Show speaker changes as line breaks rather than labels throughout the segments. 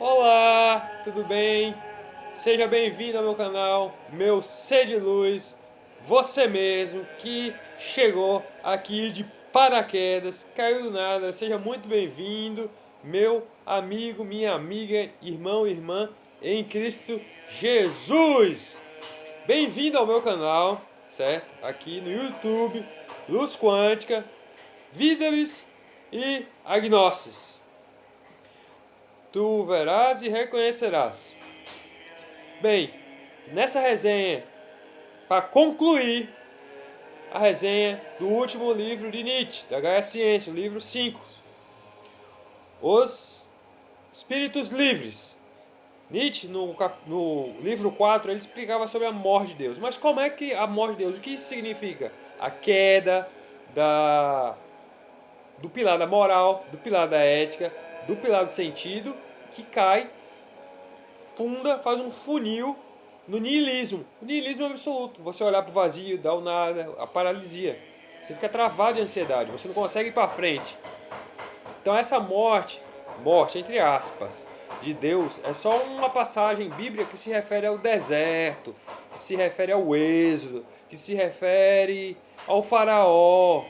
Olá, tudo bem? Seja bem-vindo ao meu canal, meu ser de luz, você mesmo que chegou aqui de paraquedas, caiu do nada, seja muito bem-vindo, meu amigo, minha amiga, irmão, irmã em Cristo Jesus. Bem-vindo ao meu canal, certo? Aqui no YouTube, Luz Quântica, Vídeos e Agnosis. Tu verás e reconhecerás. Bem, nessa resenha, para concluir a resenha do último livro de Nietzsche, da Gaia Ciência, o livro 5, Os Espíritos Livres. Nietzsche, no livro 4, ele explicava sobre a morte de Deus. Mas como é que a morte de Deus, o que isso significa? A queda do pilar da moral, do pilar da ética, do pilar do sentido, que cai, funda, faz um funil no niilismo. O niilismo é absoluto. Você olhar para o vazio, dá o nada, a paralisia. Você fica travado de ansiedade, você não consegue ir para frente. Então essa morte entre aspas, de Deus, é só uma passagem bíblica que se refere ao deserto, que se refere ao êxodo, que se refere ao faraó,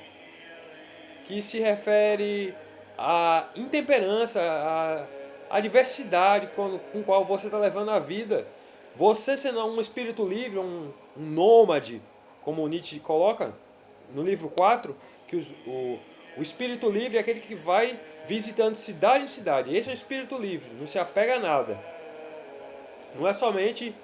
que se refere à intemperança, à diversidade com qual você está levando a vida. Você sendo um espírito livre, um nômade, como Nietzsche coloca no livro 4, que o espírito livre é aquele que vai visitando cidade em cidade. Esse é o espírito livre, não se apega a nada. Não é somente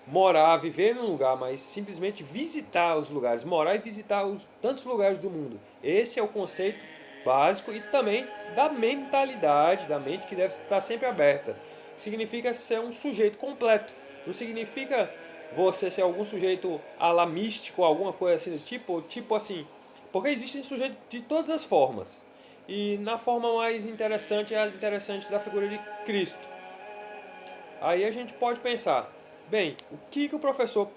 morar, viver num lugar, mas simplesmente visitar os lugares, morar e visitar os tantos lugares do mundo. Esse é o conceito básico e também da mentalidade, da mente que deve estar sempre aberta. Significa ser um sujeito completo. Não significa você ser algum sujeito alamístico, alguma coisa assim do tipo assim. Porque existem sujeitos de todas as formas. E na forma mais interessante é a interessante da figura de Cristo. Aí a gente pode pensar, bem, o que o professor...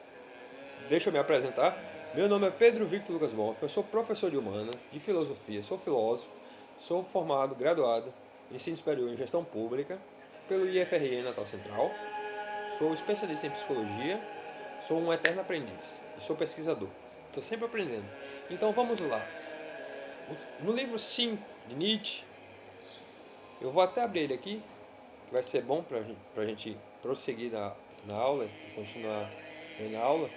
Deixa eu me apresentar. Meu nome é Pedro Victor Lucas Bonf, eu sou professor de humanas, de filosofia, sou filósofo, sou formado, graduado em ensino superior em gestão pública pelo IFRN Natal Central, sou especialista em psicologia, sou um eterno aprendiz e sou pesquisador. Estou sempre aprendendo. Então vamos lá. No livro 5 de Nietzsche, eu vou até abrir ele aqui, que vai ser bom para a gente prosseguir na aula, continuar na aula.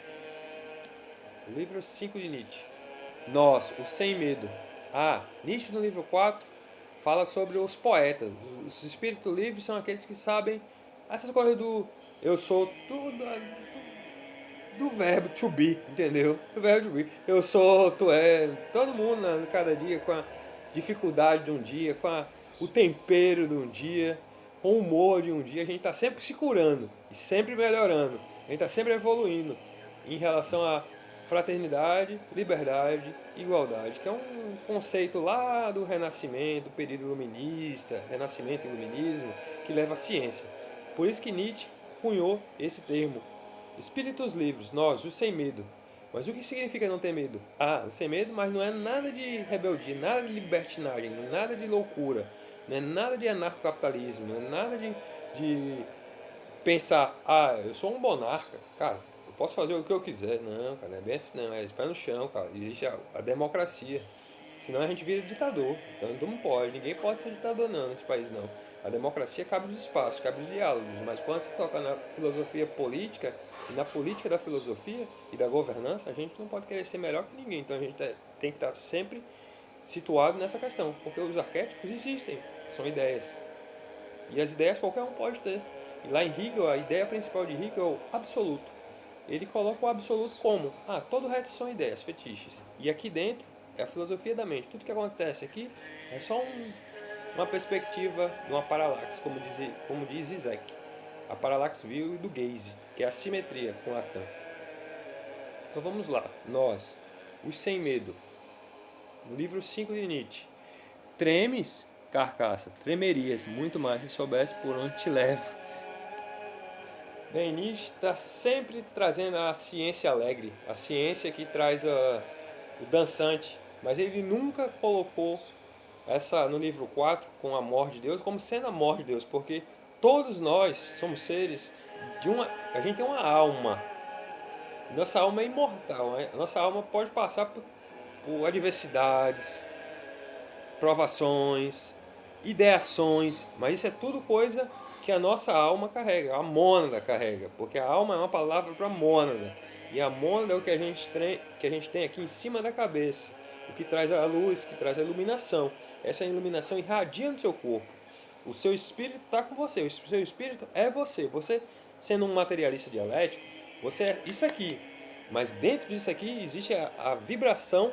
O livro 5 de Nietzsche. Nós, o Sem Medo. Nietzsche no livro 4 fala sobre os poetas. Os espíritos livres são aqueles que sabem essas coisas do eu sou, do verbo to be, entendeu? Do verbo to be. Eu sou, tu é, todo mundo cada dia com a dificuldade de um dia, o tempero de um dia, com o humor de um dia. A gente está sempre se curando e sempre melhorando. A gente está sempre evoluindo em relação a fraternidade, liberdade e igualdade, que é um conceito lá do Renascimento, do período iluminista, Renascimento e Iluminismo, que leva à ciência. Por isso que Nietzsche cunhou esse termo. Espíritos livres, nós, os sem medo. Mas o que significa não ter medo? O sem medo, mas não é nada de rebeldia, nada de libertinagem, nada de loucura, não é nada de anarcocapitalismo, não é nada de pensar, eu sou um monarca, cara, eu posso fazer o que eu quiser. Não, cara, não é bem assim, não, é pé no chão, cara. Existe a democracia. Senão a gente vira ditador. Então não pode, ninguém pode ser ditador não nesse país não. A democracia cabe nos espaços, cabe nos diálogos, mas quando se toca na filosofia política e na política da filosofia e da governança, a gente não pode querer ser melhor que ninguém. Então a gente tem que estar sempre situado nessa questão, porque os arquétipos existem, são ideias. E as ideias qualquer um pode ter. E lá em Hegel, a ideia principal de Hegel é o absoluto. Ele coloca o absoluto como, todo o resto são ideias, fetiches. E aqui dentro é a filosofia da mente. Tudo que acontece aqui é só uma perspectiva de uma paralaxe, como diz Zizek. A paralaxe view do gaze, que é a simetria com Lacan. Então vamos lá. Nós, os sem medo. No livro 5 de Nietzsche. Tremes, carcaça, tremerias, muito mais se soubesse por onde te levo. Bem, Nietzsche está sempre trazendo a ciência alegre, a ciência que traz o dançante, mas ele nunca colocou essa no livro 4 com a morte de Deus como sendo a morte de Deus, porque todos nós somos seres de uma... A gente tem uma alma. Nossa alma é imortal. Né? A nossa alma pode passar por adversidades, provações, ideações, mas isso é tudo coisa que a nossa alma carrega, a mônada carrega, porque a alma é uma palavra para mônada, e a mônada é o que a gente tem aqui em cima da cabeça, o que traz a luz, que traz a iluminação. Essa iluminação irradia no seu corpo. O seu espírito está com você, o seu espírito é você. Você, sendo um materialista dialético, você é isso aqui, mas dentro disso aqui existe a vibração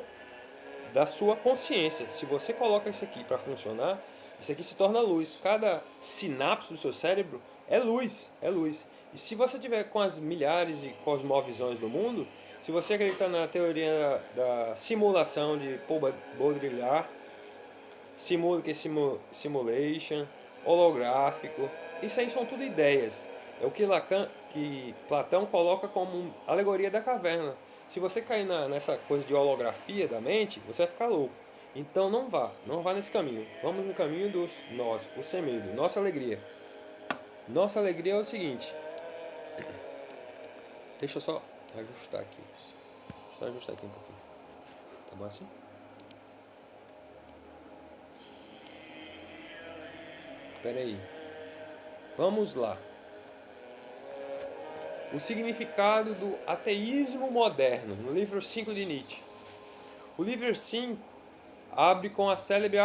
da sua consciência. Se você coloca isso aqui para funcionar, isso aqui se torna luz. Cada sinapse do seu cérebro é luz, é luz. E se você tiver com as milhares de cosmovisões do mundo, se você acreditar na teoria da simulação de Paul Baudrillard, simulation, holográfico, isso aí são tudo ideias. É o que Platão coloca como alegoria da caverna. Se você cair nessa coisa de holografia da mente, você vai ficar louco. Então não vá nesse caminho. Vamos no caminho dos nós, o sem medo, nossa alegria. Nossa alegria é o seguinte. Deixa eu só ajustar aqui. Só ajustar aqui um pouquinho. Tá bom assim? Espera aí. Vamos lá. O significado do ateísmo moderno, no livro 5 de Nietzsche. O livro 5 abre com a célebre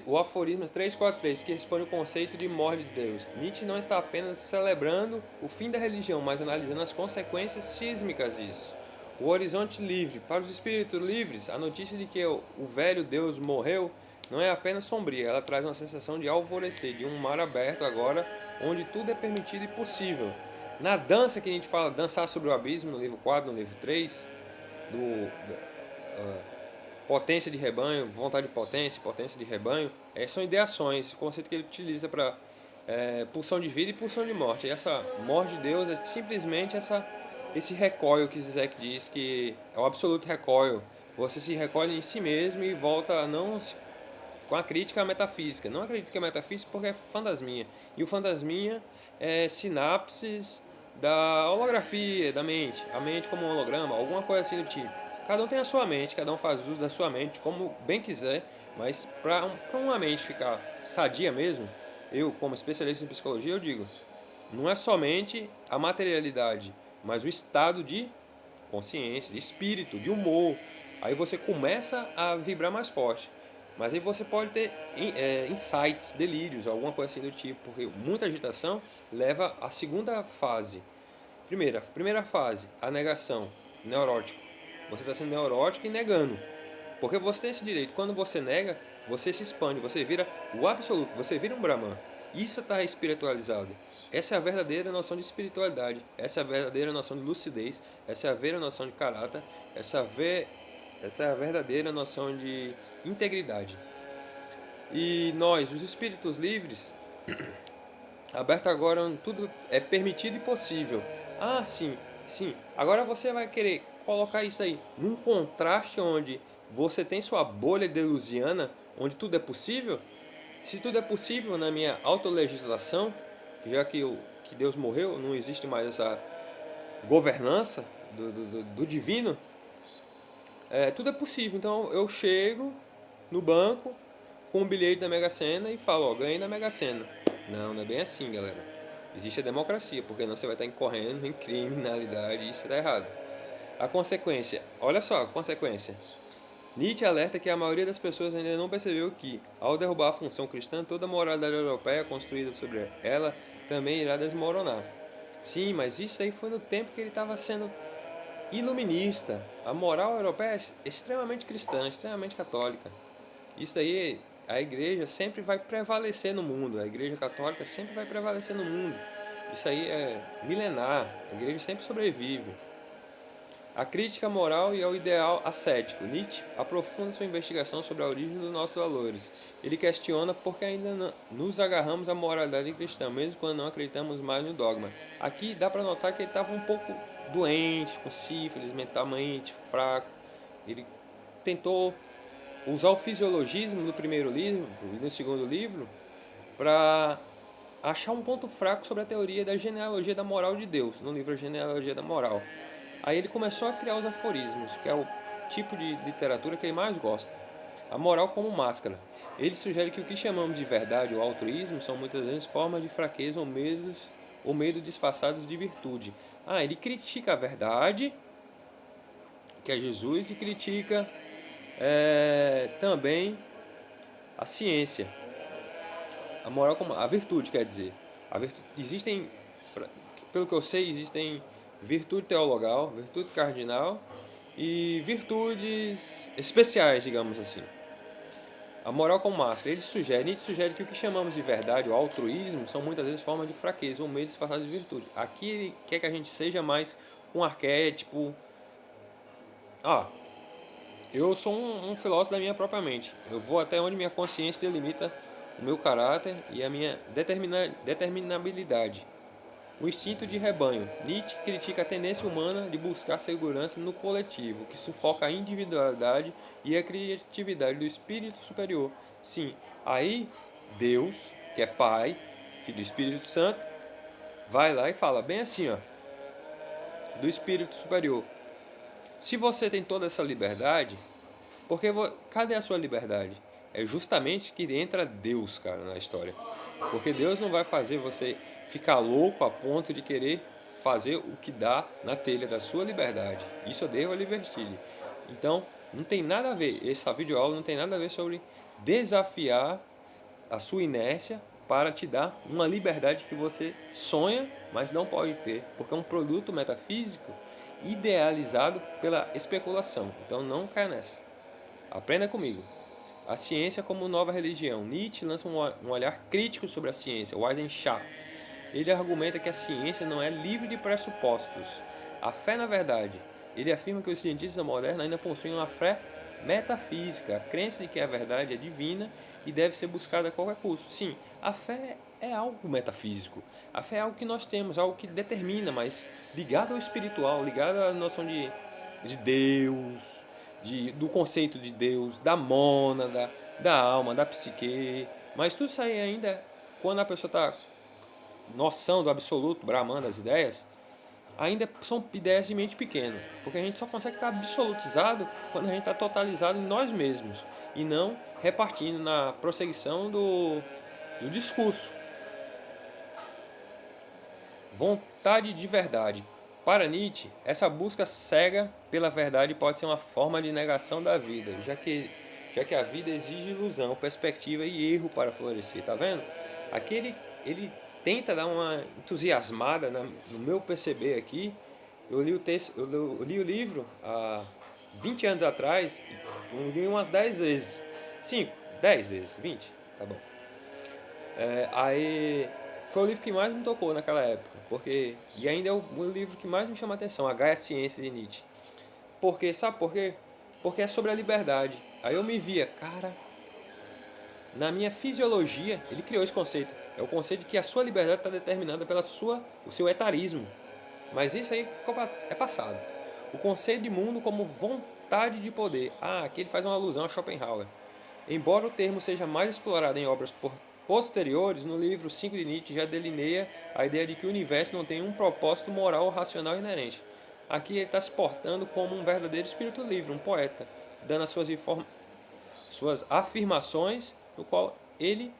o aforismo 343, que expõe o conceito de morte de Deus. Nietzsche não está apenas celebrando o fim da religião, mas analisando as consequências sísmicas disso. O horizonte livre. Para os espíritos livres, a notícia de que o velho Deus morreu não é apenas sombria, ela traz uma sensação de alvorecer, de um mar aberto agora, onde tudo é permitido e possível. Na dança que a gente fala, dançar sobre o abismo, no livro 4, no livro 3, potência de rebanho, vontade de potência, potência de rebanho, são ideações, esse conceito que ele utiliza para pulsão de vida e pulsão de morte. E essa morte de Deus é simplesmente esse recoil que Zizek diz que é o absoluto recoil. Você se recolhe em si mesmo e volta a não... com a crítica à metafísica. Não acredito que é metafísica porque é fantasminha. E o fantasminha é sinapses da holografia da mente. A mente como um holograma, alguma coisa assim do tipo. Cada um tem a sua mente, cada um faz uso da sua mente como bem quiser. Mas para uma mente ficar sadia mesmo, eu como especialista em psicologia, eu digo, não é somente a materialidade, mas o estado de consciência, de espírito, de humor. Aí você começa a vibrar mais forte. Mas aí você pode ter insights, delírios, alguma coisa assim do tipo, porque muita agitação leva à segunda fase. Primeira fase, a negação, neurótico. Você está sendo neurótico e negando. Porque você tem esse direito. Quando você nega, você se expande, você vira o absoluto, você vira um Brahman. Isso está espiritualizado. Essa é a verdadeira noção de espiritualidade. Essa é a verdadeira noção de lucidez. Essa é a verdadeira noção de caráter. Essa é a verdadeira noção de integridade. E nós, os espíritos livres, aberto agora, tudo é permitido e possível. Ah, sim. Agora você vai querer colocar isso aí num contraste onde você tem sua bolha delusiana, onde tudo é possível. Se tudo é possível na minha autolegislação, já que Deus morreu, não existe mais essa governança do divino, tudo é possível. Então eu chego no banco com um bilhete da Mega Sena e falo, ganhei na Mega Sena. Não é bem assim, galera. Existe a democracia, porque senão você vai estar incorrendo em criminalidade e isso está errado. A consequência, olha só a consequência. Nietzsche alerta que a maioria das pessoas ainda não percebeu que, ao derrubar a função cristã, toda a moralidade europeia construída sobre ela também irá desmoronar. Sim, mas isso aí foi no tempo que ele estava sendo iluminista. A moral europeia é extremamente cristã, extremamente católica. Isso aí, a igreja sempre vai prevalecer no mundo. A igreja católica sempre vai prevalecer no mundo. Isso aí é milenar. A igreja sempre sobrevive. A crítica moral e ao ideal ascético. Nietzsche aprofunda sua investigação sobre a origem dos nossos valores. Ele questiona por que ainda nos agarramos à moralidade cristã, mesmo quando não acreditamos mais no dogma. Aqui dá para notar que ele estava um pouco doente, com sífilis, mentalmente fraco. Ele tentou usar o fisiologismo no primeiro livro e no segundo livro para achar um ponto fraco sobre a teoria da genealogia da moral de Deus, no livro Genealogia da Moral. Aí ele começou a criar os aforismos, que é o tipo de literatura que ele mais gosta. A moral como máscara. Ele sugere que o que chamamos de verdade ou altruísmo são muitas vezes formas de fraqueza ou medo disfarçados de virtude. Ele critica a verdade, que é Jesus, e critica também a ciência. A moral como a virtude, quer dizer. Existem, pelo que eu sei, existem virtude teologal, virtude cardinal e virtudes especiais, digamos assim. A moral como máscara. Nietzsche sugere que o que chamamos de verdade, o altruísmo, são muitas vezes formas de fraqueza ou meio disfarçado de virtude. Aqui ele quer que a gente seja mais um arquétipo. Eu sou um filósofo da minha própria mente. Eu vou até onde minha consciência delimita o meu caráter e a minha determinabilidade. O instinto de rebanho. Nietzsche critica a tendência humana de buscar segurança no coletivo, que sufoca a individualidade e a criatividade do espírito superior. Sim, aí Deus, que é Pai, Filho e Espírito Santo, vai lá e fala bem assim, do espírito superior. Se você tem toda essa liberdade, cadê a sua liberdade? É justamente que entra Deus, cara, na história. Porque Deus não vai fazer você ficar louco a ponto de querer fazer o que dá na telha da sua liberdade. Isso eu devo a libertine. Então, não tem nada a ver, essa videoaula não tem nada a ver sobre desafiar a sua inércia para te dar uma liberdade que você sonha, mas não pode ter, porque é um produto metafísico idealizado pela especulação. Então não caia nessa. Aprenda comigo. A ciência como nova religião. Nietzsche lança um olhar crítico sobre a ciência, Wissenschaft. Ele argumenta que a ciência não é livre de pressupostos. A fé na verdade. Ele afirma que os cientistas modernos ainda possuem uma fé metafísica, a crença de que a verdade é divina e deve ser buscada a qualquer custo. Sim, a fé é algo metafísico. A fé é algo que nós temos, algo que determina, mas ligado ao espiritual, ligado à noção de Deus, do conceito de Deus, da mônada, da alma, da psique. Mas tudo isso aí ainda, quando a pessoa está noção do absoluto, Brahman, das ideias, ainda são ideias de mente pequena. Porque a gente só consegue estar absolutizado quando a gente está totalizado em nós mesmos e não repartindo na prosseguição do discurso. Vontade de verdade. Para Nietzsche, essa busca cega pela verdade pode ser uma forma de negação da vida, já que a vida exige ilusão, perspectiva e erro para florescer, tá vendo? Aqui ele tenta dar uma entusiasmada no meu perceber aqui. Eu li o livro há 20 anos atrás, eu li umas 10 vezes. 5, 10 vezes, 20, tá bom. Aí foi o livro que mais me tocou naquela época, e ainda é o livro que mais me chama a atenção, a Gaia Ciência de Nietzsche. Sabe por quê? Porque é sobre a liberdade. Aí eu me via, cara, na minha fisiologia, ele criou esse conceito. É o conceito de que a sua liberdade está determinada pelo seu etarismo. Mas isso aí é passado. O conceito de mundo como vontade de poder. Aqui ele faz uma alusão a Schopenhauer. Embora o termo seja mais explorado em obras posteriores, no livro 5 de Nietzsche já delineia a ideia de que o universo não tem um propósito moral ou racional inerente. Aqui ele está se portando como um verdadeiro espírito livre, um poeta, dando as suas afirmações, no qual ele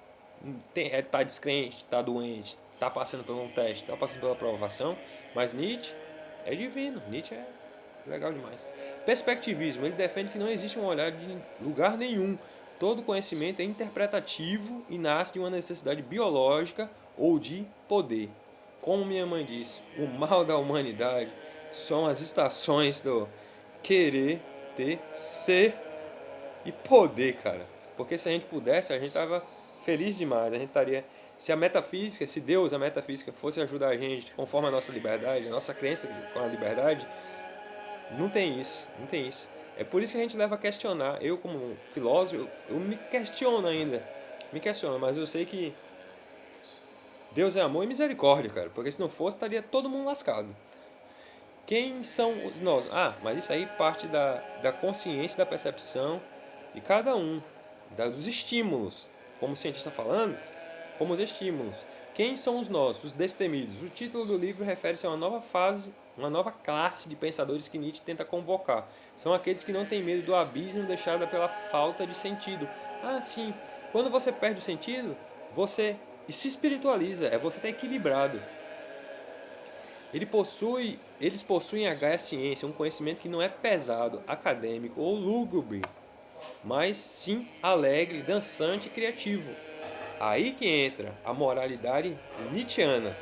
está descrente, está doente, está passando por um teste, está passando pela provação, mas Nietzsche é divino, Nietzsche é legal demais. Perspectivismo, ele defende que não existe um olhar de lugar nenhum. Todo conhecimento é interpretativo e nasce de uma necessidade biológica ou de poder. Como minha mãe disse, o mal da humanidade são as estações do querer, ter, ser e poder, cara. Porque se a gente pudesse, a gente tava feliz demais. A gente estaria... Se Deus, a metafísica, fosse ajudar a gente conforme a nossa liberdade, a nossa crença com a liberdade, não tem isso. É por isso que a gente leva a questionar. Eu, como filósofo, eu me questiono ainda. Mas eu sei que Deus é amor e misericórdia, cara. Porque se não fosse, estaria todo mundo lascado. Quem são nós? Mas isso aí parte da consciência, da percepção de cada um, dos estímulos. Como o cientista está falando, como os estímulos. Quem são os nós, os destemidos? O título do livro refere-se a uma nova fase, uma nova classe de pensadores que Nietzsche tenta convocar. São aqueles que não têm medo do abismo deixado pela falta de sentido. Ah, sim, quando você perde o sentido, você se espiritualiza, você está equilibrado. Eles possuem a Gaia Ciência, um conhecimento que não é pesado, acadêmico ou lúgubre, mas sim alegre, dançante e criativo. Aí que entra a moralidade nietzschiana.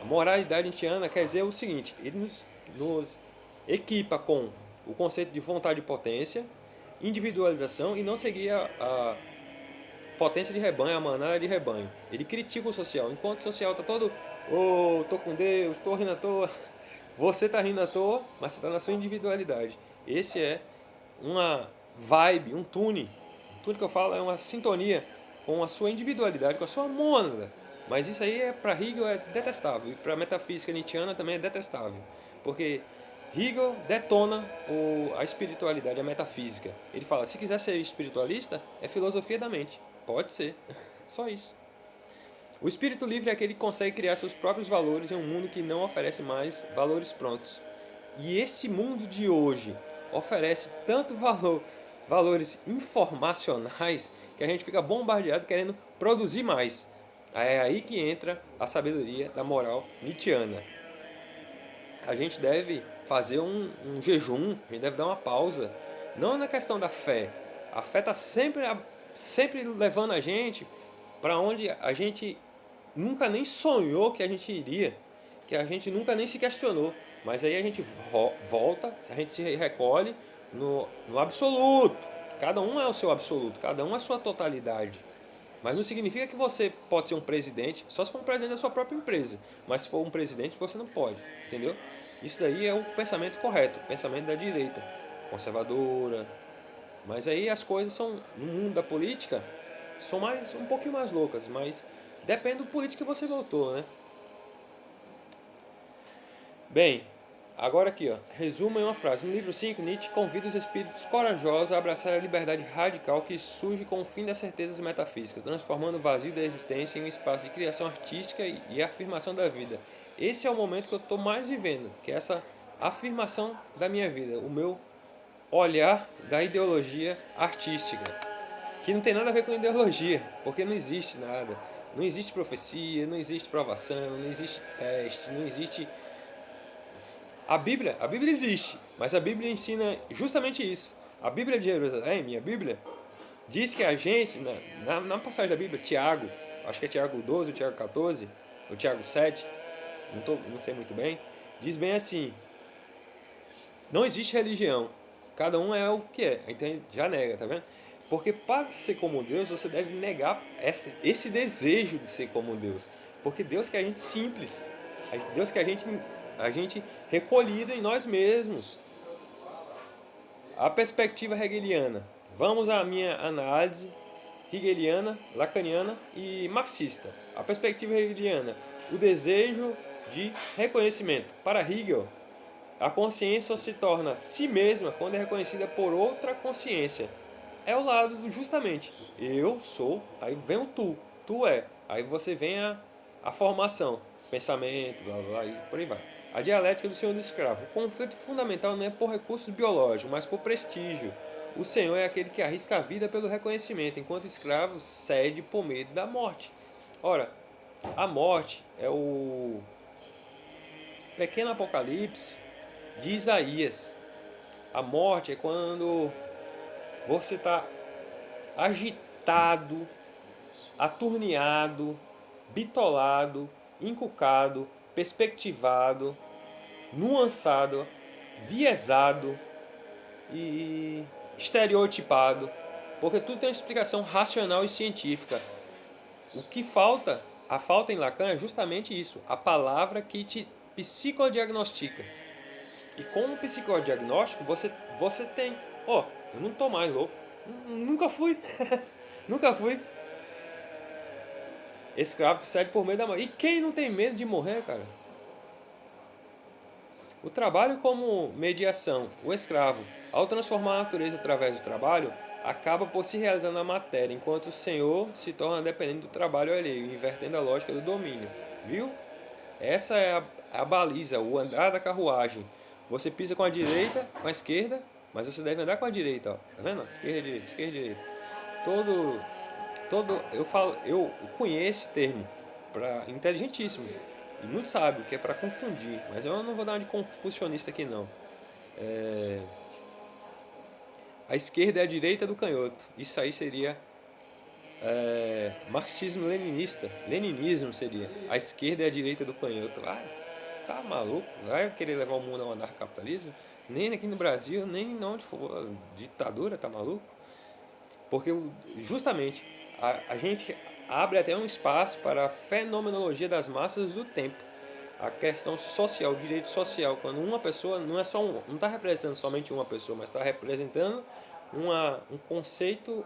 A moralidade nietzschiana quer dizer o seguinte: ele nos equipa com o conceito de vontade e potência, individualização e não seguir a potência de rebanho, a manada de rebanho. Ele critica o social, enquanto o social está todo, tô com Deus, tô rindo à toa. Você está rindo à toa, mas você está na sua individualidade. Esse é uma vibe, um tune. O tune que eu falo é uma sintonia com a sua individualidade, com a sua mônada. Mas isso aí para Hegel é detestável e para a metafísica nietzschiana também é detestável, porque Hegel detona a espiritualidade, a metafísica. Ele fala, se quiser ser espiritualista, é filosofia da mente. Pode ser, só isso. O espírito livre é aquele que consegue criar seus próprios valores em um mundo que não oferece mais valores prontos. E esse mundo de hoje oferece tanto valores informacionais, que a gente fica bombardeado querendo produzir mais. É aí que entra a sabedoria da moral nietzschiana. A gente deve fazer um jejum, a gente deve dar uma pausa. Não na questão da fé. A fé está sempre levando a gente para onde a gente nunca nem sonhou que a gente iria, que a gente nunca nem se questionou. Mas aí a gente volta, a gente se recolhe no absoluto. Cada um é o seu absoluto, cada um é a sua totalidade. Mas não significa que você pode ser um presidente, só se for um presidente da sua própria empresa. Mas se for um presidente, você não pode, entendeu? Isso daí é o pensamento correto, o pensamento da direita, conservadora. Mas aí as coisas são, no mundo da política, são um pouquinho mais loucas, mas depende do político que você votou, né? Bem, agora aqui, ó, resumo em uma frase. No livro 5, Nietzsche convida os espíritos corajosos a abraçar a liberdade radical que surge com o fim das certezas metafísicas, transformando o vazio da existência em um espaço de criação artística e afirmação da vida. Esse é o momento que eu estou mais vivendo, que é essa afirmação da minha vida, o meu olhar da ideologia artística, que não tem nada a ver com ideologia, porque não existe nada. Não existe profecia, não existe provação, não existe teste, não existe... A Bíblia existe, mas a Bíblia ensina justamente isso. A Bíblia de Jerusalém, minha Bíblia, diz que a gente, na passagem da Bíblia, Tiago, acho que é Tiago 12, ou Tiago 14, ou Tiago 7, não sei muito bem, diz bem assim, não existe religião, cada um é o que é, então já nega, tá vendo? Porque para ser como Deus, você deve negar esse desejo de ser como Deus. Porque Deus quer a gente simples, Deus quer a gente recolhido em nós mesmos. A perspectiva hegeliana. Vamos à minha análise hegeliana, lacaniana e marxista. A perspectiva hegeliana. O desejo de reconhecimento. Para Hegel, a consciência se torna si mesma quando é reconhecida por outra consciência. É o lado do justamente. Eu sou, aí vem o tu é. Aí você vem a formação, pensamento, blá blá, e por aí vai. A dialética do senhor e do escravo. O conflito fundamental não é por recursos biológicos, mas por prestígio. O senhor é aquele que arrisca a vida pelo reconhecimento, enquanto o escravo cede por medo da morte. Ora, a morte é o pequeno apocalipse de Isaías. A morte é quando você está agitado, aturneado, bitolado, encucado, perspectivado, nuançado, viesado e estereotipado, porque tudo tem uma explicação racional e científica. O que falta, a falta em Lacan é justamente isso, a palavra que te psicodiagnostica. E como psicodiagnóstico, você tem, eu não estou mais louco, nunca fui, nunca fui. Escravo cede por medo da morte. E quem não tem medo de morrer, cara? O trabalho como mediação, o escravo, ao transformar a natureza através do trabalho, acaba por se realizar na matéria, enquanto o senhor se torna dependente do trabalho alheio, invertendo a lógica do domínio. Viu? Essa é a baliza, o andar da carruagem. Você pisa com a direita, com a esquerda, mas você deve andar com a direita, ó. Tá vendo? Esquerda, direita, esquerda, direita. Eu conheço esse termo, inteligentíssimo e muito sábio, que é para confundir, mas eu não vou dar uma de confucionista aqui não. A esquerda é a direita do canhoto. Isso aí seria marxismo-leninista. Leninismo seria. A esquerda é a direita do canhoto. Ah, tá maluco? Vai querer levar o mundo ao anarcapitalismo? Nem aqui no Brasil, nem onde for. Ditadura, tá maluco? Porque justamente a gente abre até um espaço para a fenomenologia das massas do tempo. A questão social, o direito social, quando uma pessoa não é só não está representando somente uma pessoa, mas está representando um conceito,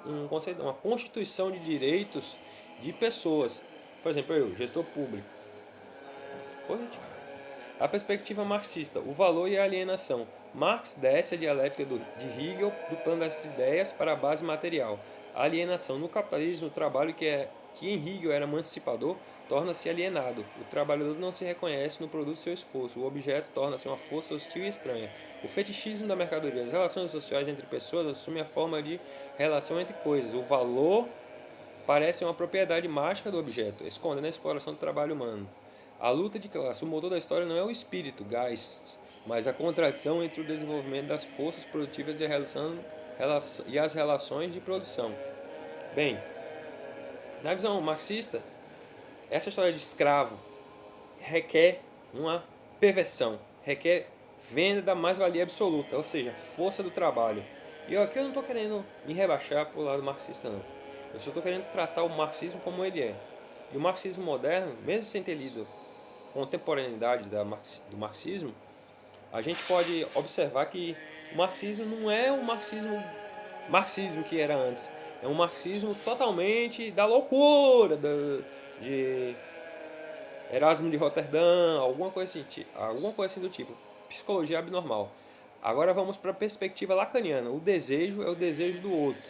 uma constituição de direitos de pessoas. Por exemplo, eu, gestor público, política. A perspectiva marxista, o valor e a alienação. Marx desce a dialética de Hegel do plano das ideias para a base material. A alienação no capitalismo, o trabalho que em Hegel era emancipador, torna-se alienado. O trabalhador não se reconhece no produto do seu esforço. O objeto torna-se uma força hostil e estranha. O fetichismo da mercadoria. As relações sociais entre pessoas assumem a forma de relação entre coisas. O valor parece uma propriedade mágica do objeto, escondendo a exploração do trabalho humano. A luta de classe, o motor da história não é o espírito, Geist, mas a contradição entre o desenvolvimento das forças produtivas e as relações de produção. Bem, na visão marxista, essa história de escravo requer uma perversão, requer venda da mais-valia absoluta, ou seja, força do trabalho. E aqui eu não estou querendo me rebaixar para o lado marxista, não. Eu só estou querendo tratar o marxismo como ele é. E o marxismo moderno, mesmo sem ter lido contemporaneidade do marxismo, a gente pode observar que o marxismo não é o marxismo que era antes. É um marxismo totalmente da loucura, de Erasmo de Roterdã, alguma coisa assim do tipo. Psicologia abnormal. Agora vamos para a perspectiva lacaniana. O desejo é o desejo do outro.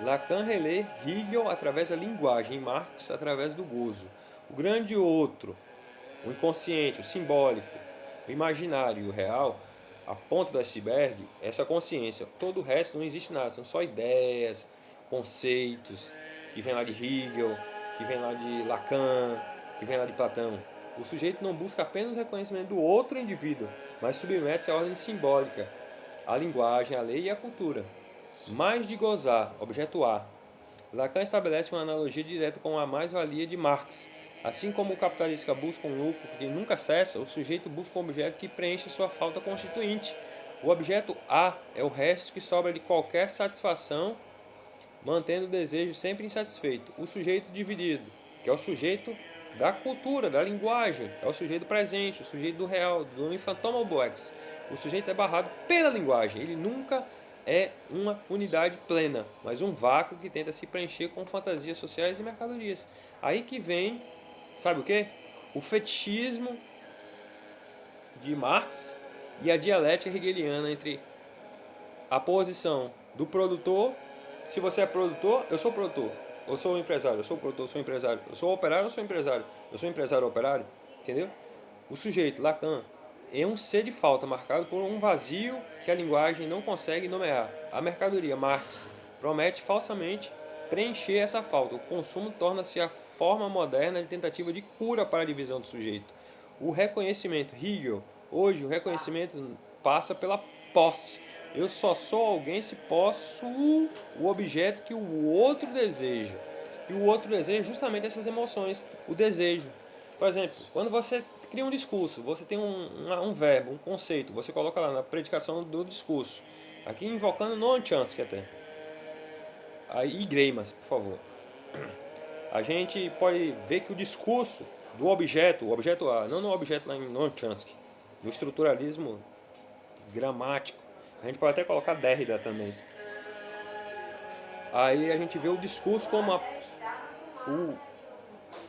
Lacan relê Hegel através da linguagem e Marx através do gozo. O grande outro, o inconsciente, o simbólico, o imaginário e o real, a ponta do iceberg, essa consciência. Todo o resto não existe nada, são só ideias, conceitos, que vem lá de Hegel, que vem lá de Lacan, que vem lá de Platão. O sujeito não busca apenas o reconhecimento do outro indivíduo, mas submete-se à ordem simbólica, à linguagem, à lei e à cultura. Mais de gozar, objeto A. Lacan estabelece uma analogia direta com a mais-valia de Marx. Assim como o capitalista busca um lucro que nunca cessa, o sujeito busca um objeto que preenche sua falta constituinte. O objeto A é o resto que sobra de qualquer satisfação, mantendo o desejo sempre insatisfeito. O sujeito dividido, que é o sujeito da cultura, da linguagem, é o sujeito presente, o sujeito do real, do infantomal box. O sujeito é barrado pela linguagem, ele nunca é uma unidade plena, mas um vácuo que tenta se preencher com fantasias sociais e mercadorias. Aí que vem, sabe o que? O fetichismo de Marx e a dialética hegeliana entre a posição do produtor. Se você é produtor, eu sou produtor. Eu sou empresário, eu sou produtor, eu sou empresário. Eu sou operário, eu sou empresário. Eu sou empresário operário, entendeu? O sujeito, Lacan, é um ser de falta marcado por um vazio que a linguagem não consegue nomear. A mercadoria, Marx, promete falsamente preencher essa falta. O consumo torna-se a forma moderna de tentativa de cura para a divisão do sujeito. O reconhecimento, Hegel, hoje o reconhecimento passa pela posse. Eu só sou alguém se possuo o objeto que o outro deseja. E o outro deseja justamente essas emoções, o desejo. Por exemplo, quando você cria um discurso, você tem um verbo, um conceito, você coloca lá na predicação do discurso. Aqui invocando Noam Chomsky até. Aí Greimas, por favor. A gente pode ver que o discurso do objeto, o objeto A, não no objeto lá em Noam Chomsky, do estruturalismo gramático, a gente pode até colocar Derrida também. Aí a gente vê o discurso como a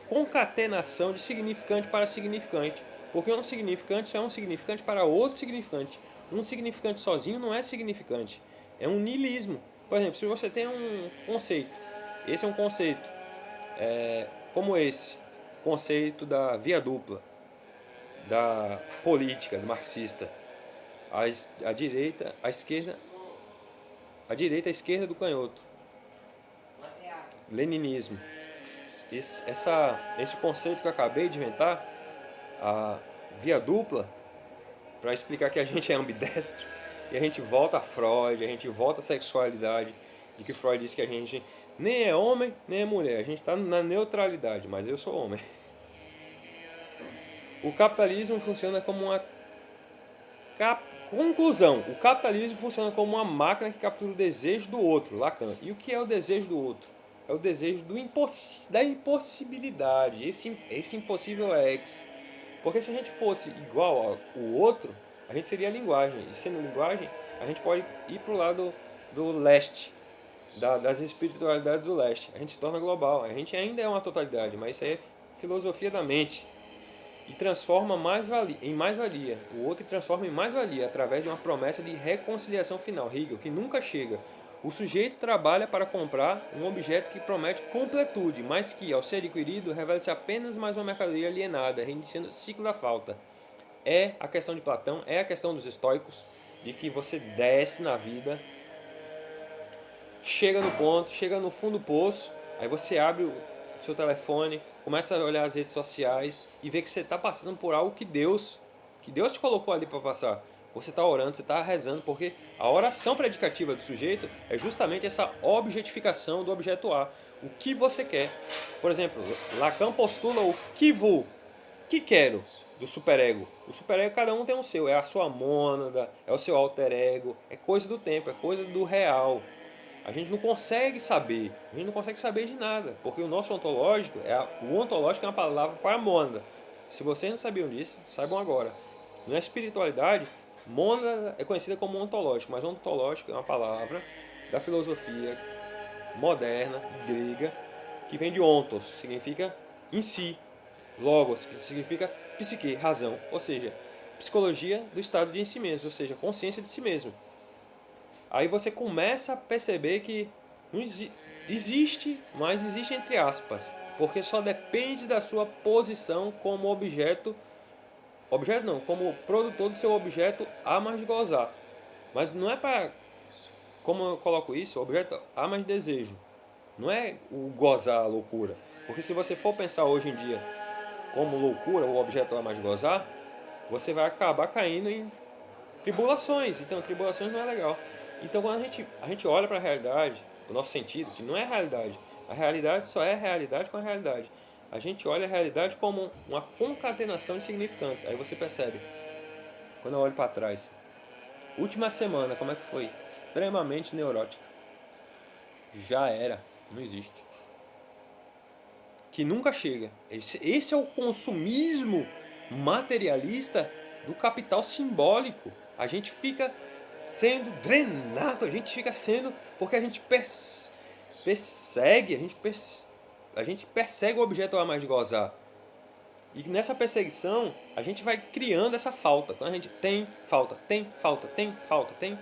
concatenação de significante para significante. Porque um significante só é um significante para outro significante. Um significante sozinho não é significante. É um niilismo. Por exemplo, se você tem um conceito, esse é um conceito, como esse conceito da via dupla, da política, do marxista, a direita, a esquerda, a esquerda do canhoto, leninismo. Esse conceito que eu acabei de inventar, a via dupla, para explicar que a gente é ambidestro, e a gente volta a Freud, a gente volta à sexualidade, de que Freud disse que a gente nem é homem, nem é mulher, a gente está na neutralidade, mas eu sou homem. O capitalismo funciona como uma conclusão. O capitalismo funciona como uma máquina que captura o desejo do outro, Lacan. E o que é o desejo do outro? É o desejo da impossibilidade. Esse impossível é X. Porque se a gente fosse igual ao outro, a gente seria linguagem. E sendo linguagem, a gente pode ir para o lado do leste, das espiritualidades do leste. A gente se torna global. A gente ainda é uma totalidade, mas isso aí é filosofia da mente. E transforma em mais-valia. O outro transforma em mais-valia através de uma promessa de reconciliação final. Hegel, que nunca chega. O sujeito trabalha para comprar um objeto que promete completude, mas que, ao ser adquirido, revela-se apenas mais uma mercadoria alienada, reiniciando o ciclo da falta. É a questão de Platão, é a questão dos estoicos, de que você desce na vida, chega no ponto, chega no fundo do poço, aí você abre o seu telefone, começa a olhar as redes sociais e vê que você está passando por algo que Deus te colocou ali para passar. Você está orando, você está rezando, porque a oração predicativa do sujeito é justamente essa objetificação do objeto A. O que você quer. Por exemplo, Lacan postula o que vou, que quero, do superego. O superego, cada um tem o seu, é a sua mônada, é o seu alter ego, é coisa do tempo, é coisa do real. A gente não consegue saber, de nada, porque o nosso ontológico, o ontológico é uma palavra para mônada. Se vocês não sabiam disso, saibam agora. Na espiritualidade, mônada é conhecida como ontológico, mas ontológico é uma palavra da filosofia moderna, grega, que vem de ontos, que significa em si, logos, que significa psique, razão, ou seja, psicologia do estado de em si mesmo, ou seja, consciência de si mesmo. Aí você começa a perceber que não existe, mas existe entre aspas, porque só depende da sua posição como objeto não, como produtor do seu objeto a mais de gozar. Mas não é para, como eu coloco isso, objeto a mais de desejo. Não é o gozar, a loucura. Porque se você for pensar hoje em dia como loucura, o objeto a mais de gozar, você vai acabar caindo em tribulações. Então, tribulações não é legal. Então, quando a gente olha para a realidade, o nosso sentido, que não é realidade, a realidade só é realidade com a realidade. A gente olha a realidade como uma concatenação de significantes. Aí você percebe, quando eu olho para trás, última semana, como é que foi? Extremamente neurótica. Já era, não existe. Que nunca chega. Esse é o consumismo materialista do capital simbólico. A gente fica sendo drenado, a gente fica sendo, porque a gente persegue, a gente persegue o objeto a mais de gozar. E nessa perseguição, a gente vai criando essa falta. Quando a gente tem falta, tem falta, tem falta, tem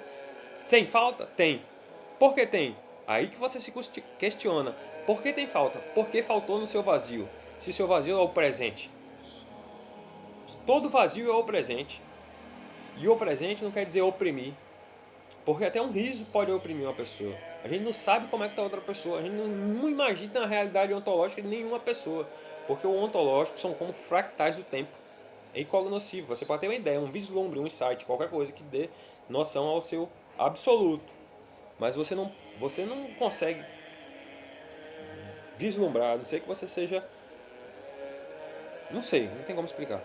falta, tem. Por que tem? Aí que você se questiona. Por que tem falta? Por que faltou no seu vazio? Se o seu vazio é o presente. Todo vazio é o presente. E o presente não quer dizer oprimir. Porque até um riso pode oprimir uma pessoa. A gente não sabe como é que está outra pessoa. A gente não imagina a realidade ontológica de nenhuma pessoa. Porque o ontológico são como fractais do tempo. É incognoscível. Você pode ter uma ideia, um vislumbre, um insight, qualquer coisa que dê noção ao seu absoluto. Mas você não consegue vislumbrar, a não ser que você seja... Não sei, não tem como explicar.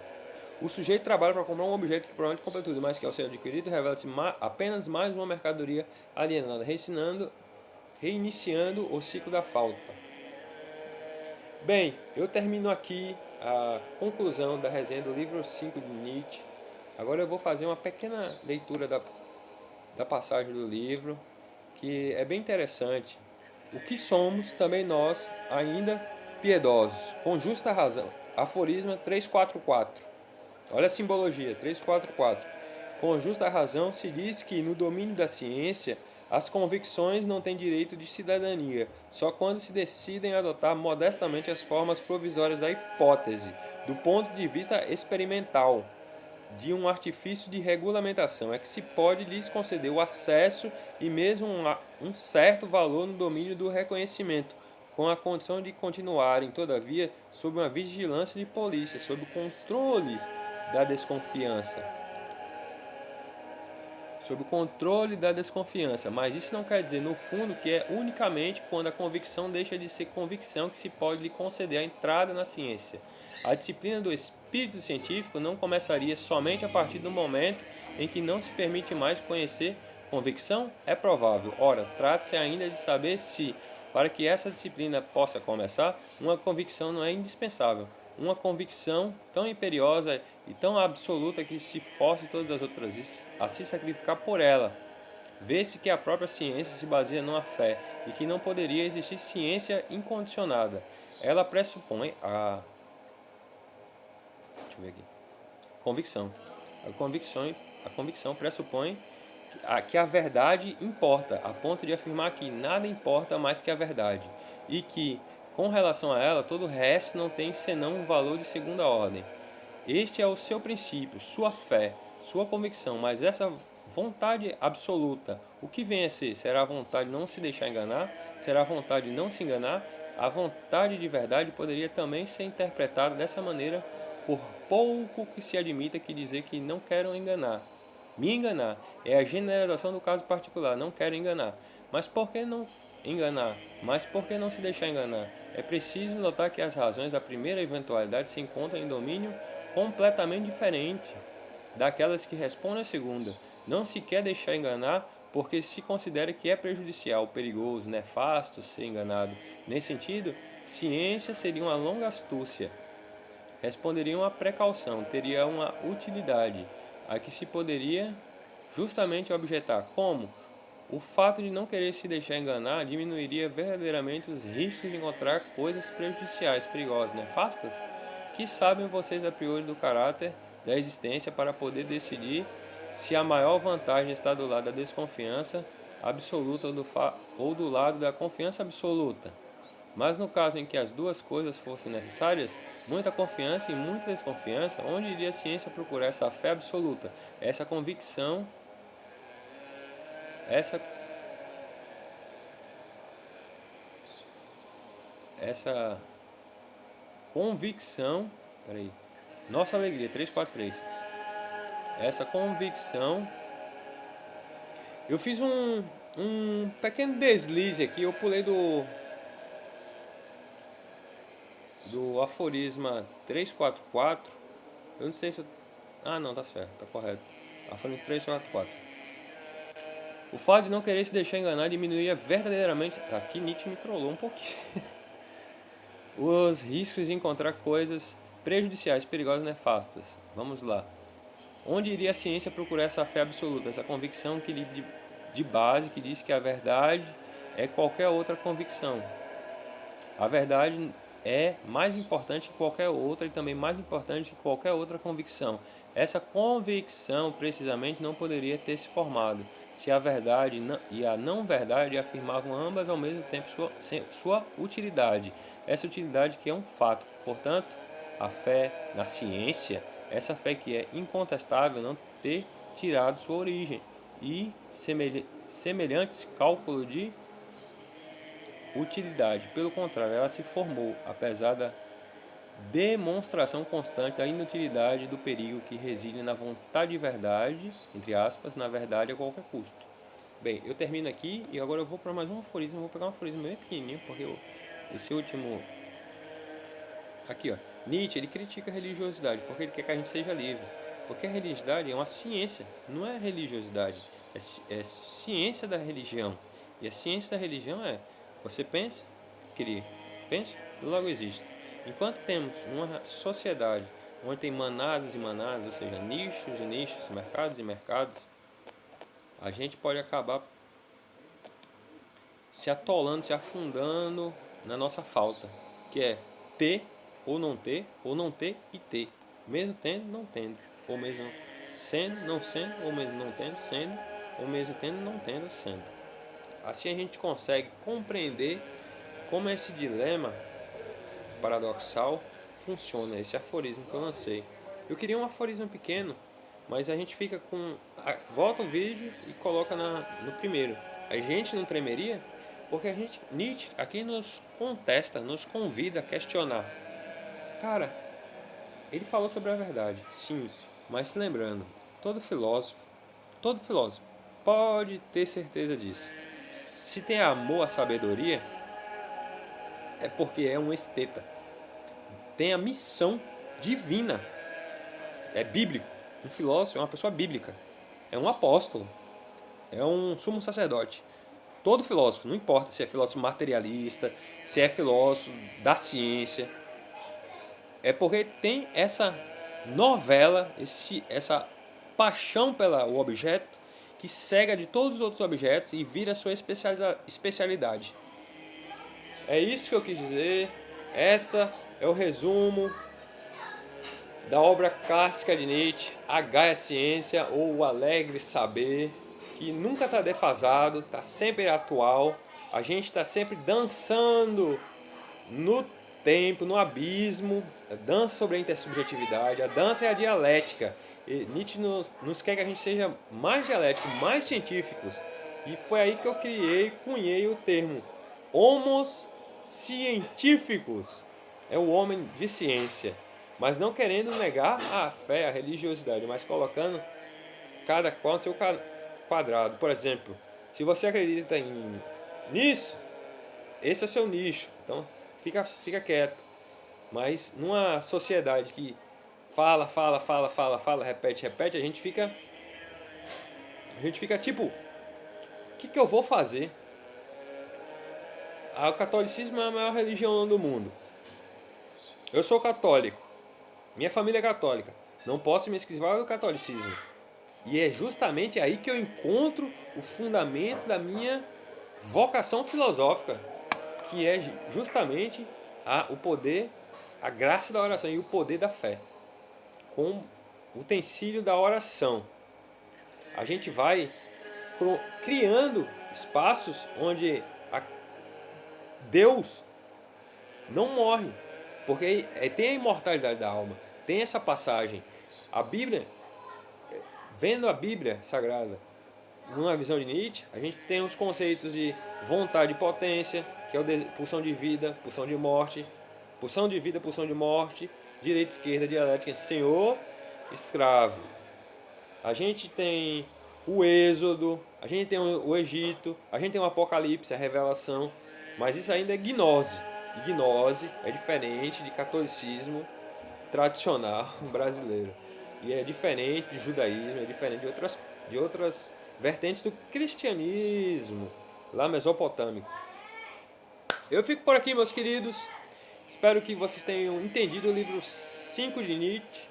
O sujeito trabalha para comprar um objeto que promete completude, mas que ao ser adquirido revela-se apenas mais uma mercadoria alienada, reiniciando o ciclo da falta. Bem, eu termino aqui a conclusão da resenha do livro 5 de Nietzsche. Agora eu vou fazer uma pequena leitura da passagem do livro, que é bem interessante. O que somos, também nós, ainda piedosos, com justa razão. Aforisma 344. Olha a simbologia, 344. Com justa razão se diz que no domínio da ciência As convicções não têm direito de cidadania, só quando se decidem adotar modestamente as formas provisórias da hipótese, do ponto de vista experimental, de um artifício de regulamentação, é que se pode lhes conceder o acesso e mesmo um certo valor no domínio do reconhecimento, com a condição de continuarem, todavia, sob uma vigilância de polícia, sob o controle da desconfiança. Sob o controle da desconfiança, mas isso não quer dizer, no fundo, que é unicamente quando a convicção deixa de ser convicção que se pode lhe conceder a entrada na ciência. A disciplina do espírito científico não começaria somente a partir do momento em que não se permite mais conhecer convicção? É provável. Ora, trata-se ainda de saber se, para que essa disciplina possa começar, uma convicção não é indispensável. Uma convicção tão imperiosa e tão absoluta que se force todas as outras a se sacrificar por ela. Vê-se que a própria ciência se baseia numa fé e que não poderia existir ciência incondicionada. Ela pressupõe a... Deixa eu ver aqui. Convicção. A convicção pressupõe que a verdade importa, a ponto de afirmar que nada importa mais que a verdade, e que, com relação a ela, todo o resto não tem senão um valor de segunda ordem. Este é o seu princípio, sua fé, sua convicção, mas essa vontade absoluta, o que vem a ser? Será a vontade de não se deixar enganar? Será a vontade de não se enganar? A vontade de verdade poderia também ser interpretada dessa maneira, por pouco que se admita que dizer que não quero enganar. Me enganar é a generalização do caso particular, não quero enganar. Mas por que não enganar? Mas por que não se deixar enganar? É preciso notar que as razões da primeira eventualidade se encontram em domínio completamente diferente daquelas que respondem à segunda. Não se quer deixar enganar porque se considera que é prejudicial, perigoso, nefasto ser enganado. Nesse sentido, ciência seria uma longa astúcia, responderia uma precaução, teria uma utilidade, a que se poderia justamente objetar. Como? O fato de não querer se deixar enganar diminuiria verdadeiramente os riscos de encontrar coisas prejudiciais, perigosas, nefastas? Que sabem vocês a priori do caráter da existência para poder decidir se a maior vantagem está do lado da desconfiança absoluta ou do lado da confiança absoluta? Mas no caso em que as duas coisas fossem necessárias, muita confiança e muita desconfiança, onde iria a ciência procurar essa fé absoluta, essa convicção, essa essa convicção, peraí, nossa alegria, 343, essa convicção, eu fiz um pequeno deslize aqui, eu pulei do aforisma 344, eu não sei se eu, ah não, tá certo, tá correto, aforisma 344, o fato de não querer se deixar enganar diminuía verdadeiramente, aqui Nietzsche me trollou um pouquinho, os riscos de encontrar coisas prejudiciais, perigosas, nefastas. Vamos lá. Onde iria a ciência procurar essa fé absoluta, essa convicção de base que diz que a verdade é qualquer outra convicção? A verdade é mais importante que qualquer outra e também mais importante que qualquer outra convicção. Essa convicção, precisamente, não poderia ter se formado se a verdade e a não-verdade afirmavam ambas ao mesmo tempo sua utilidade. Essa utilidade que é um fato. Portanto, a fé na ciência, essa fé que é incontestável, não ter tirado sua origem e semelhantes cálculo de utilidade. Pelo contrário, ela se formou, apesar da demonstração constante da inutilidade do perigo que reside na vontade de verdade, entre aspas, na verdade a qualquer custo. Bem, eu termino aqui e agora eu vou para mais um aforismo. Eu vou pegar um aforismo bem pequenininho, porque esse último... Aqui, ó. Nietzsche, ele critica a religiosidade, porque ele quer que a gente seja livre. Porque a religiosidade é uma ciência, não é religiosidade. É ciência da religião. E a ciência da religião é: você pensa, cria. Pensa, logo existe. Enquanto temos uma sociedade onde tem manadas e manadas, ou seja, nichos e nichos, mercados e mercados, a gente pode acabar se atolando, se afundando na nossa falta, que é ter ou não ter e ter, mesmo tendo, não tendo, ou mesmo sendo, não sendo, ou mesmo não tendo, sendo, ou mesmo tendo, não tendo, sendo. Assim a gente consegue compreender como esse dilema paradoxal funciona, esse aforismo que eu lancei. Eu queria um aforismo pequeno, mas a gente fica com... volta o vídeo e coloca no primeiro. A gente não tremeria? Porque Nietzsche aqui nos contesta, nos convida a questionar. Cara, ele falou sobre a verdade, sim, mas lembrando, todo filósofo pode ter certeza disso. Se tem amor à sabedoria, é porque é um esteta. Tem a missão divina. É bíblico. Um filósofo é uma pessoa bíblica. É um apóstolo. É um sumo sacerdote. Todo filósofo, não importa se é filósofo materialista, se é filósofo da ciência, é porque tem essa novela, essa paixão pelo objeto que cega de todos os outros objetos e vira sua especialidade. É isso que eu quis dizer. Essa é o resumo da obra clássica de Nietzsche, A Gaia Ciência ou O Alegre Saber, que nunca está defasado, está sempre atual. A gente está sempre dançando no tempo, no abismo, a dança sobre a intersubjetividade, a dança é a dialética. E Nietzsche nos quer que a gente seja mais dialéticos, mais científicos. E foi aí que eu cunhei o termo homos científicos. É o homem de ciência. Mas não querendo negar a fé, a religiosidade, mas colocando cada qual no seu quadrado. Por exemplo, se você acredita nisso, esse é o seu nicho. Então fica quieto. Mas numa sociedade que fala, repete, a gente fica tipo, o que eu vou fazer? O catolicismo é a maior religião do mundo. Eu sou católico. Minha família é católica. Não posso me esquivar do catolicismo. E é justamente aí que eu encontro o fundamento da minha vocação filosófica, que é justamente o poder, a graça da oração e o poder da fé, com o utensílio da oração. A gente vai criando espaços onde Deus não morre, porque tem a imortalidade da alma, tem essa passagem. A Bíblia, vendo a Bíblia Sagrada numa visão de Nietzsche, a gente tem os conceitos de vontade e potência, que é pulsão de vida, pulsão de morte, pulsão de vida, pulsão de morte, direita, esquerda, dialética, senhor, escravo. A gente tem o Êxodo, a gente tem o Egito, a gente tem o Apocalipse, a revelação, mas isso ainda é gnose. E gnose é diferente de catolicismo tradicional brasileiro. E é diferente de judaísmo, é diferente de outras vertentes do cristianismo lá mesopotâmico. Eu fico por aqui, meus queridos. Espero que vocês tenham entendido o livro 5 de Nietzsche.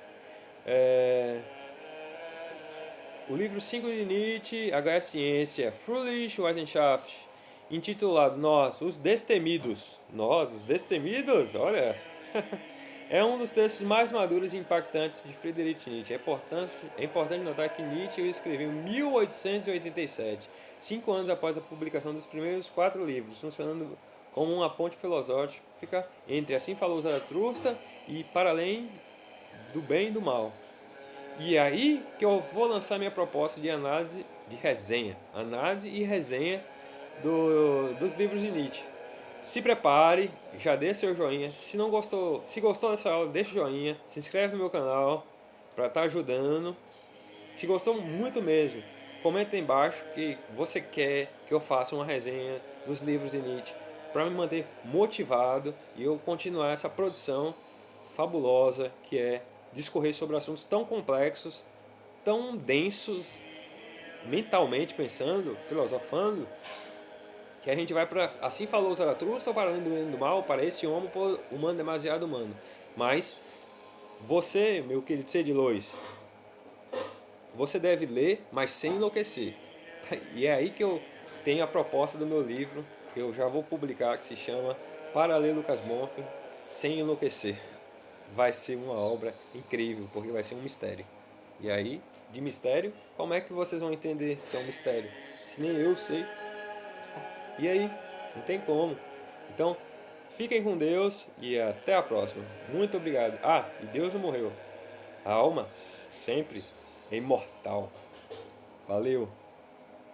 O livro 5 de Nietzsche, A Gaia Ciência, Fröhliche Wissenschaft, intitulado Nós, os Destemidos. Nós, os Destemidos? Olha... É um dos textos mais maduros e impactantes de Friedrich Nietzsche. É importante notar que Nietzsche o escreveu em 1887, 5 anos após a publicação dos primeiros 4 livros, funcionando como uma ponte filosófica entre Assim Falou Zaratustra e Para Além do Bem e do Mal. E é aí que eu vou lançar minha proposta de análise e resenha dos livros de Nietzsche. Se prepare, já dê seu joinha. Se gostou dessa aula, deixa o joinha, se inscreve no meu canal para estar ajudando. Se gostou muito mesmo, comenta aí embaixo que você quer que eu faça uma resenha dos livros de Nietzsche para me manter motivado e eu continuar essa produção fabulosa que é discorrer sobre assuntos tão complexos, tão densos, mentalmente pensando, filosofando, que a gente vai para Assim Falou Zaratustra, ou Para Além do Bem e do Mal, para esse homem humano demasiado humano. Mas você, meu querido C. de Lois, você deve ler, mas sem enlouquecer. E é aí que eu tenho a proposta do meu livro, que eu já vou publicar, que se chama Para Ler Lucas Bonfim, Sem Enlouquecer. Vai ser uma obra incrível, porque vai ser um mistério. E aí, de mistério, como é que vocês vão entender se é um mistério? Se nem eu sei. E aí? Não tem como. Então, fiquem com Deus e até a próxima. Muito obrigado. Ah, e Deus não morreu. A alma sempre é imortal. Valeu!